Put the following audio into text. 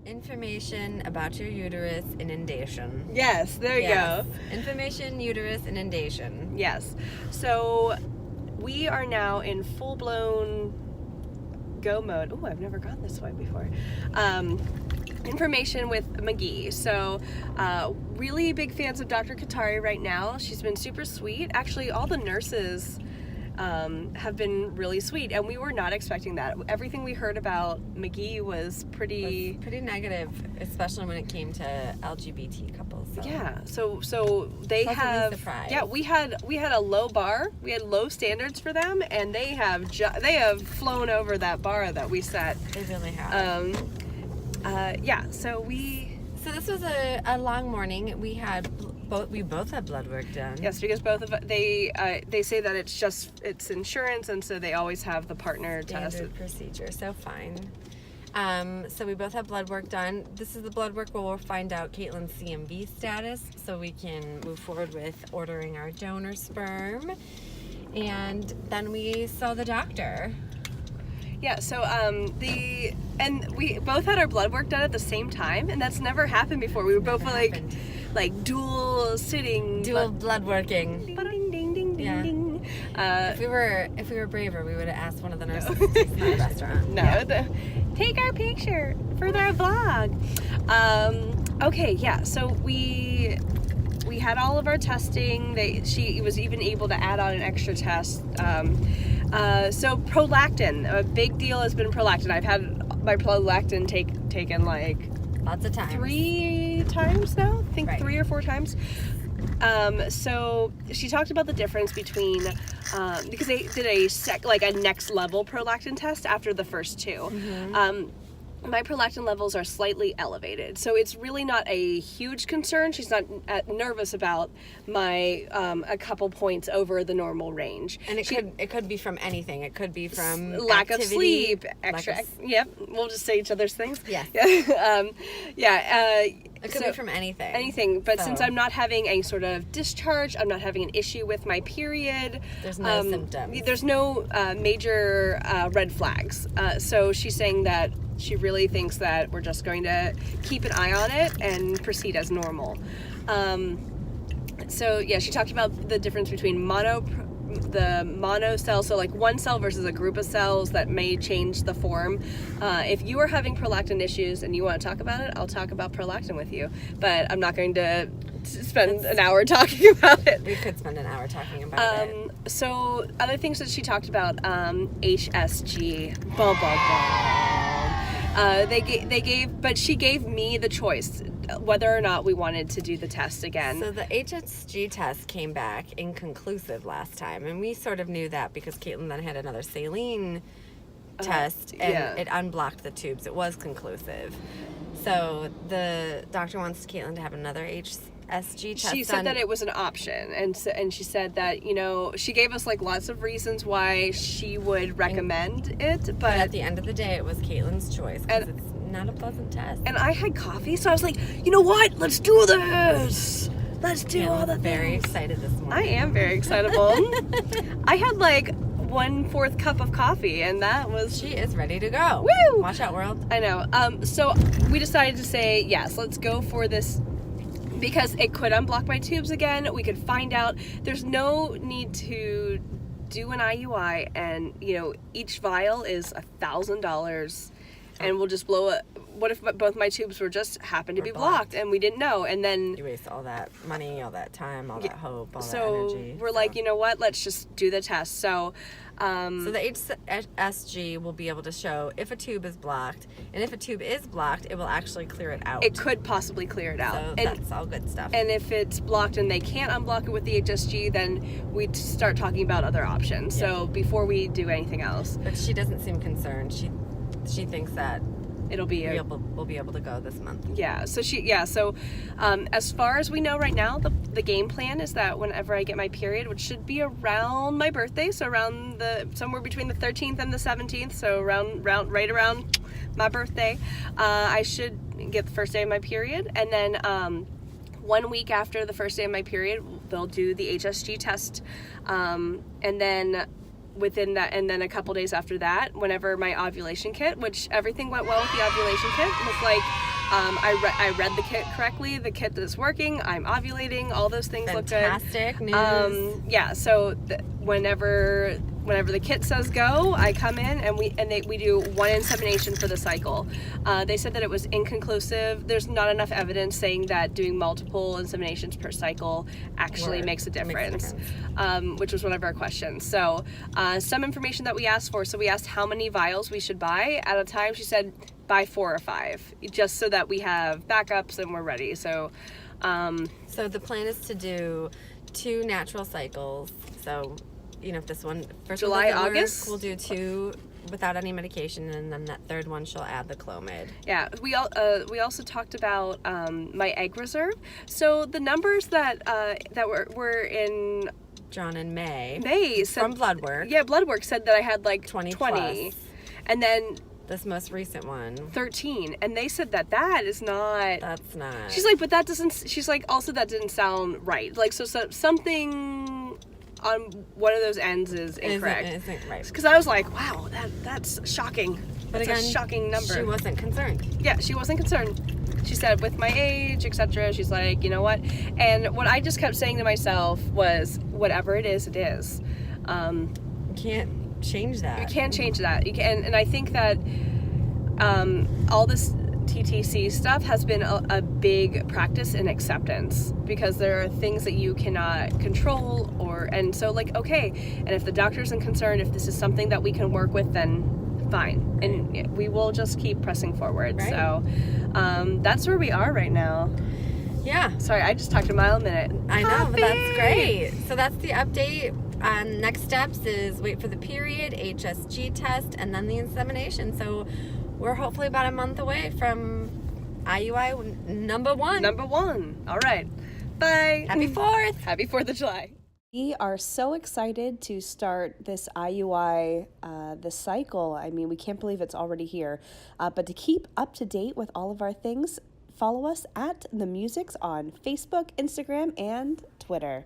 Information about your uterus inundation. Yes, there you go. Information, uterus inundation. Yes. So we are now in full-blown go mode. Oh, I've never gone this way before. Information with McGee. So really big fans of Dr. Katari right now. She's been super sweet. Actually, all the nurses have been really sweet, and we were not expecting that. Everything we heard about McGee was pretty negative, especially when it came to LGBT couples. So. Yeah, so they have. Yeah, we had a low bar. We had low standards for them, and they have flown over that bar that we set. They really have. So this was a long morning. We both had blood work done. Yes, because both of they say that it's insurance, and so they always have the partner test. Standard procedure, so fine. So we both have blood work done. This is the blood work where we'll find out Caitlin's CMV status, so we can move forward with ordering our donor sperm, and then we saw the doctor. Yeah, so we both had our blood work done at the same time, and that's never happened before. We were both like dual blood working. Ding ding ding ding ding. If we were braver, we would have asked one of the nurses to take us to the restaurant. No, take our picture for their vlog. Okay, yeah. So we had all of our testing. She was even able to add on an extra test. So prolactin, a big deal has been prolactin. I've had my prolactin taken like lots of times. 3 times now. I think right. 3 or 4 times. So she talked about the difference between because they did a next level prolactin test after the first 2. Mm-hmm. My prolactin levels are slightly elevated, so it's really not a huge concern. She's not nervous about my a couple points over the normal range. And it could be from anything. It could be from lack activity, of sleep, Yep, we'll just say each other's things. Yes. It could be from anything. Anything, but since I'm not having a sort of discharge, I'm not having an issue with my period. There's no symptoms. There's no major red flags. So she's saying that she really thinks that we're just going to keep an eye on it and proceed as normal. So yeah, she talked about the difference between the mono cell, so like one cell versus a group of cells that may change the form. If you are having prolactin issues and you want to talk about it, I'll talk about prolactin with you, but I'm not going to spend an hour talking about it. We could spend an hour talking about it. So other things that she talked about, HSG, blah, blah, blah. But she gave me the choice whether or not we wanted to do the test again. So the HSG test came back inconclusive last time, and we sort of knew that because Caitlin then had another saline test, and it unblocked the tubes. It was conclusive. So the doctor wants Caitlin to have another HSG test. She said that it was an option, and she said that, she gave us like lots of reasons why she would recommend it, but at the end of the day, it was Caitlin's choice because it's not a pleasant test. And I had coffee, so I was like, you know what? Let's do this. Let's do all the things. Very excited this morning. I am very excitable. I had like 1/4 cup of coffee, and that was... She is ready to go. Woo! Watch out, world. I know. So we decided to say, yes, let's go for this, because it could unblock my tubes again. We could find out. There's no need to do an IUI, and, each vial is $1,000, and we'll just blow it. What if both my tubes happened to be blocked and we didn't know? And then you waste all that money, all that time, all that hope, all that energy. We're like, you know what? Let's just do the test. So the HSG will be able to show if a tube is blocked, and if a tube is blocked, it will actually clear it out. It could possibly clear it out. So that's all good stuff. And if it's blocked and they can't unblock it with the HSG, then we start talking about other options. Yeah. So before we do anything else. But she doesn't seem concerned. She thinks that we'll be able to go this month. Yeah. So as far as we know right now, the game plan is that whenever I get my period, which should be around my birthday, so somewhere between the 13th and the 17th, so right around my birthday, I should get the first day of my period, and then 1 week after the first day of my period, they'll do the HSG test, and then within that, and then a couple days after that, whenever my ovulation kit, which everything went well with the ovulation kit, looked like I read the kit correctly. The kit is working. I'm ovulating. All those things look good. Fantastic news. Yeah. So whenever the kit says go, I come in and we do one insemination for the cycle. They said that it was inconclusive. There's not enough evidence saying that doing multiple inseminations per cycle actually makes a difference, which was one of our questions. So some information that we asked for. So we asked how many vials we should buy at a time. She said buy 4 or 5, just so that we have backups and we're ready. So so the plan is to do 2 natural cycles. So, you know, if this one first July, one August, we'll do 2 without any medication, and then that third one she'll add the Clomid. Yeah, we also talked about my egg reserve. So the numbers that were in drawn in May said, from bloodwork. Yeah, bloodwork said that I had like 20 plus. And then this most recent one 13, and they said that is not. That's not. She's like, but that doesn't. She's like, also that didn't sound right. Like, so something on one of those ends is incorrect. Isn't right. Because I was like, wow, that's shocking. But That's again, a shocking number. She wasn't concerned. Yeah, she wasn't concerned. She said, with my age, etc. She's like, you know what? And what I just kept saying to myself was, whatever it is, it is. You can't change that. You can't change that. You can, and I think that all this TTC stuff has been a big practice in acceptance, because there are things that you cannot control, and so like, okay, and if the doctor isn't concerned, if this is something that we can work with, then fine, and we will just keep pressing forward. Right. So that's where we are right now. Yeah. Sorry, I just talked a mile a minute. I know, but that's great. So that's the update. Next steps is wait for the period, HSG test, and then the insemination. So we're hopefully about a month away from IUI number 1. Number 1. All right. Bye. Happy 4th. Happy 4th of July. We are so excited to start this IUI, this cycle. I mean, we can't believe it's already here. But to keep up to date with all of our things, follow us at the Muczyks on Facebook, Instagram, and Twitter.